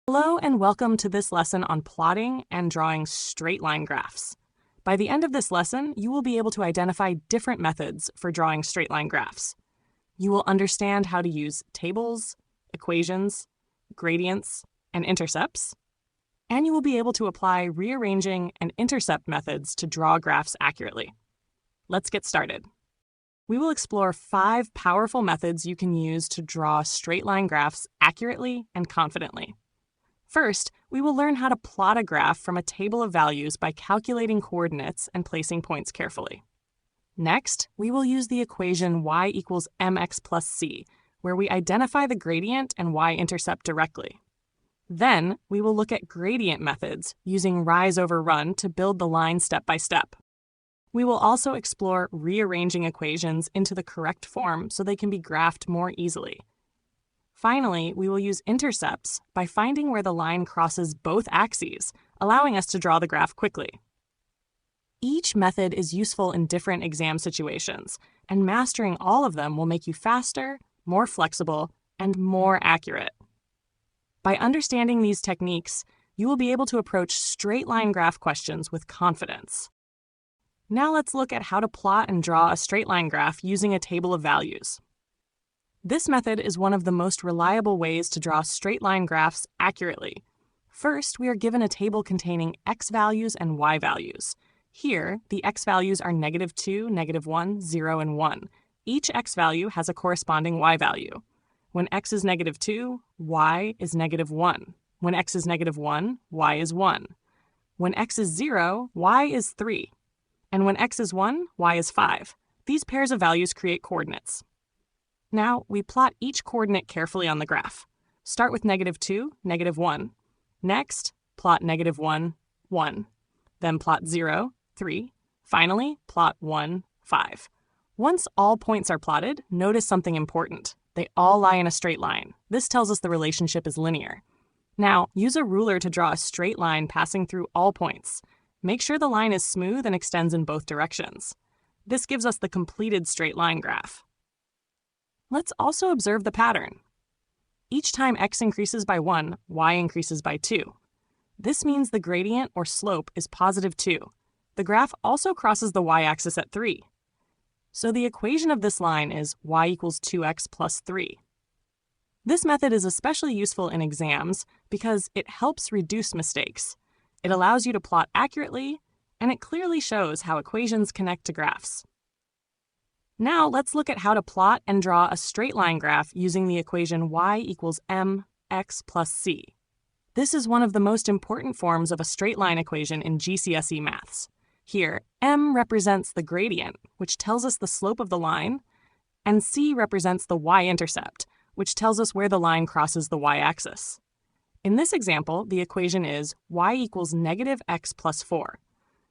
Hello and welcome to this lesson on plotting and drawing straight line graphs. By the end of this lesson, you will be able to identify different methods for drawing straight line graphs. You will understand how to use tables, equations, gradients, and intercepts, and you will be able to apply rearranging and intercept methods to draw graphs accurately. Let's get started. We will explore 5 powerful methods you can use to draw straight line graphs accurately and confidently. First, we will learn how to plot a graph from a table of values by calculating coordinates and placing points carefully. Next, we will use the equation y equals mx plus c, where we identify the gradient and y-intercept directly. Then, we will look at gradient methods using rise over run to build the line step by step. We will also explore rearranging equations into the correct form so they can be graphed more easily. Finally, we will use intercepts by finding where the line crosses both axes, allowing us to draw the graph quickly. Each method is useful in different exam situations, and mastering all of them will make you faster, more flexible, and more accurate. By understanding these techniques, you will be able to approach straight line graph questions with confidence. Now let's look at how to plot and draw a straight line graph using a table of values. This method is one of the most reliable ways to draw straight line graphs accurately. First, we are given a table containing x values and y values. Here, the x values are -2, -1, 0, and 1. Each x value has a corresponding y value. When x is -2, y is -1. When x is -1, y is 1. When x is 0, y is 3. And when x is 1, y is 5. These pairs of values create coordinates. Now, we plot each coordinate carefully on the graph. Start with -2, -1. Next, plot -1, 1. Then plot 0, 3. Finally, plot 1, 5. Once all points are plotted, notice something important. They all lie in a straight line. This tells us the relationship is linear. Now, use a ruler to draw a straight line passing through all points. Make sure the line is smooth and extends in both directions. This gives us the completed straight line graph. Let's also observe the pattern. Each time x increases by 1, y increases by 2. This means the gradient or slope is +2. The graph also crosses the y-axis at 3. So the equation of this line is y equals 2x plus 3. This method is especially useful in exams because it helps reduce mistakes. It allows you to plot accurately, and it clearly shows how equations connect to graphs. Now let's look at how to plot and draw a straight line graph using the equation y equals mx plus c. This is one of the most important forms of a straight line equation in GCSE Maths. Here, m represents the gradient, which tells us the slope of the line, and c represents the y-intercept, which tells us where the line crosses the y-axis. In this example, the equation is y equals -x plus 4.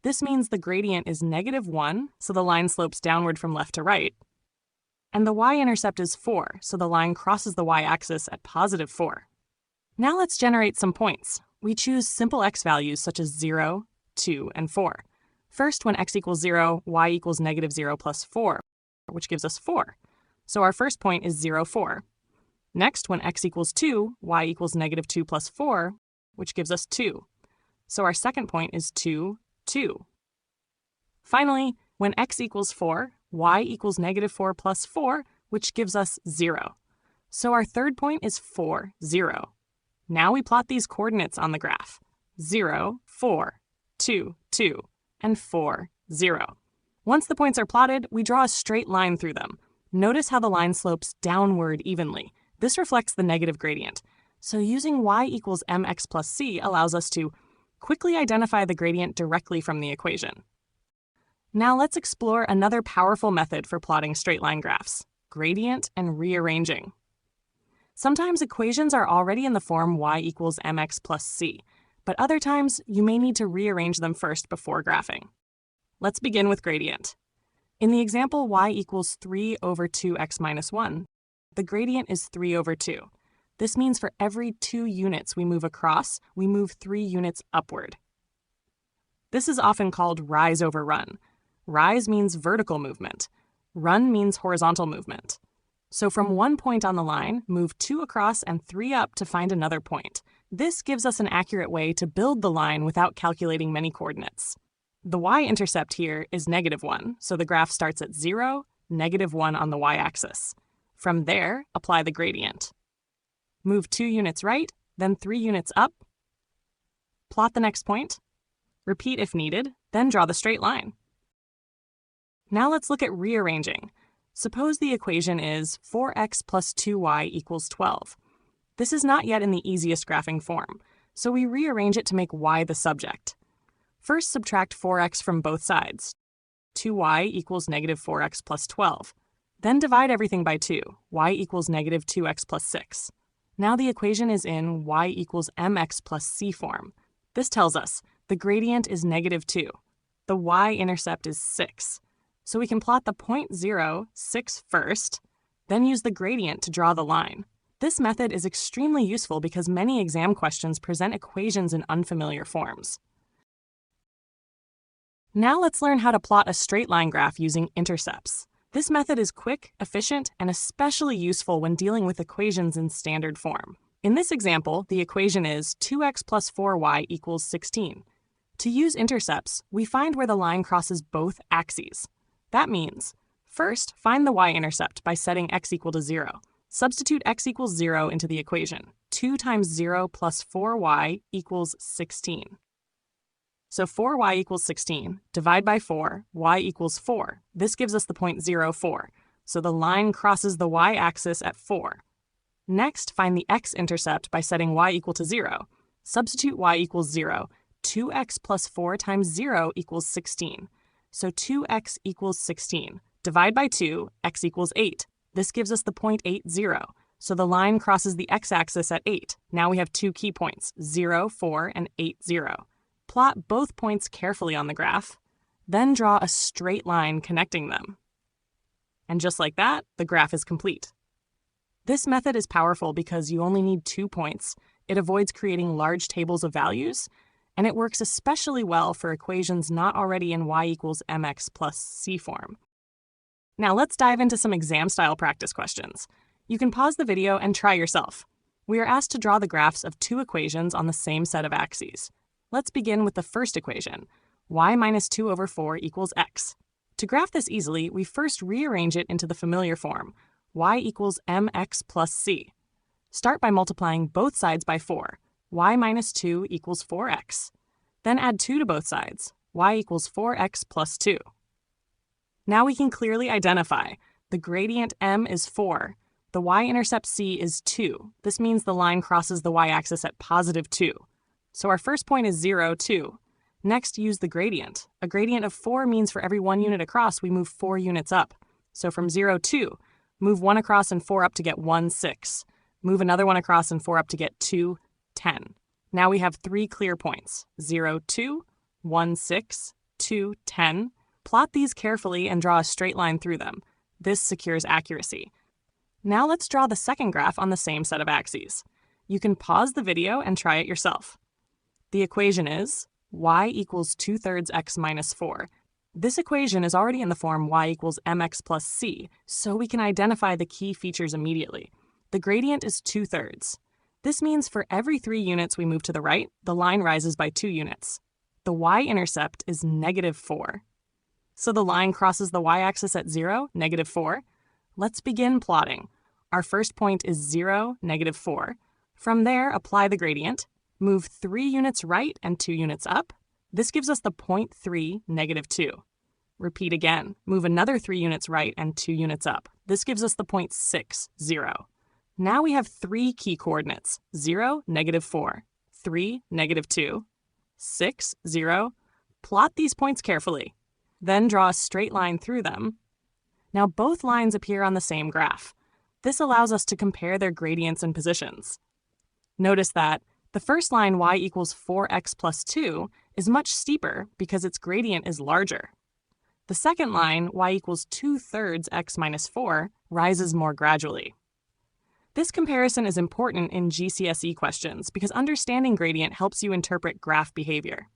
This means the gradient is -1, so the line slopes downward from left to right. And the y-intercept is 4, so the line crosses the y-axis at +4. Now let's generate some points. We choose simple x values such as 0, 2, and 4. First, when x equals 0, y equals -0 plus 4, which gives us 4. So our first point is 0, 4. Next, when x equals 2, y equals -2 plus 4, which gives us 2. So our second point is 2, 2. Finally, when x equals 4, y equals -4 plus 4, which gives us 0. So our third point is 4, 0. Now we plot these coordinates on the graph. 0, 4, 2, 2, and 4, 0. Once the points are plotted, we draw a straight line through them. Notice how the line slopes downward evenly. This reflects the negative gradient. So using y equals mx plus c allows us to quickly identify the gradient directly from the equation. Now let's explore another powerful method for plotting straight line graphs: gradient and rearranging. Sometimes equations are already in the form y equals mx plus c, but other times you may need to rearrange them first before graphing. Let's begin with gradient. In the example y equals 3 over 2x minus 1, the gradient is 3 over 2. This means for every 2 units we move across, we move 3 units upward. This is often called rise over run. Rise means vertical movement. Run means horizontal movement. So from one point on the line, move 2 across and 3 up to find another point. This gives us an accurate way to build the line without calculating many coordinates. The y-intercept here is -1, so the graph starts at 0, -1 on the y-axis. From there, apply the gradient. Move 2 units right, then 3 units up. Plot the next point. Repeat if needed, then draw the straight line. Now let's look at rearranging. Suppose the equation is 4x plus 2y equals 12. This is not yet in the easiest graphing form, so we rearrange it to make y the subject. First, subtract 4x from both sides. 2y equals -4x plus 12. Then divide everything by 2. Y equals -2x plus 6. Now the equation is in y equals mx plus c form. This tells us the gradient is -2. The y-intercept is 6. So we can plot the point 0, 6 first, then use the gradient to draw the line. This method is extremely useful because many exam questions present equations in unfamiliar forms. Now let's learn how to plot a straight line graph using intercepts. This method is quick, efficient, and especially useful when dealing with equations in standard form. In this example, the equation is 2x plus 4y equals 16. To use intercepts, we find where the line crosses both axes. That means, first, find the y-intercept by setting x equal to 0. Substitute x equals 0 into the equation. 2 times 0 plus 4y equals 16. So 4y equals 16. Divide by 4, y equals 4. This gives us the point 0, 4. So the line crosses the y-axis at 4. Next, find the x-intercept by setting y equal to 0. Substitute y equals 0. 2x plus 4 times 0 equals 16. So 2x equals 16. Divide by 2, x equals 8. This gives us the point 8, 0. So the line crosses the x-axis at 8. Now we have 2 key points, 0, 4, and 8, 0. Plot both points carefully on the graph, then draw a straight line connecting them. And just like that, the graph is complete. This method is powerful because you only need 2 points. It avoids creating large tables of values, and it works especially well for equations not already in y equals mx plus c form. Now let's dive into some exam-style practice questions. You can pause the video and try yourself. We are asked to draw the graphs of 2 equations on the same set of axes. Let's begin with the first equation, y minus 2 over 4 equals x. To graph this easily, we first rearrange it into the familiar form, y equals mx plus c. Start by multiplying both sides by 4. Y minus 2 equals 4x. Then add 2 to both sides. Y equals 4x plus 2. Now we can clearly identify. The gradient m is 4. The y-intercept c is 2. This means the line crosses the y-axis at positive 2. So our first point is 0, 2. Next, use the gradient. A gradient of 4 means for every 1 unit across, we move 4 units up. So from 0, 2, move 1 across and 4 up to get 1, 6. Move another 1 across and 4 up to get 2, 10. Now we have 3 clear points, 0, 2, 1, 6, 2, 10. Plot these carefully and draw a straight line through them. This secures accuracy. Now let's draw the second graph on the same set of axes. You can pause the video and try it yourself. The equation is y equals 2/3 x minus 4. This equation is already in the form y equals mx plus c, so we can identify the key features immediately. The gradient is 2/3. This means for every 3 units we move to the right, the line rises by 2 units. The y-intercept is -4. So the line crosses the y-axis at 0, -4. Let's begin plotting. Our first point is 0, -4. From there, apply the gradient. Move 3 units right and 2 units up. This gives us the point 3, -2. Repeat again. Move another 3 units right and 2 units up. This gives us the point 6, 0. Now we have 3 key coordinates, 0, -4, 3, -2, 6, 0. Plot these points carefully. Then draw a straight line through them. Now both lines appear on the same graph. This allows us to compare their gradients and positions. Notice that the first line y equals 4x plus 2 is much steeper because its gradient is larger. The second line, y equals 2/3 x minus 4, rises more gradually. This comparison is important in GCSE questions because understanding gradient helps you interpret graph behavior.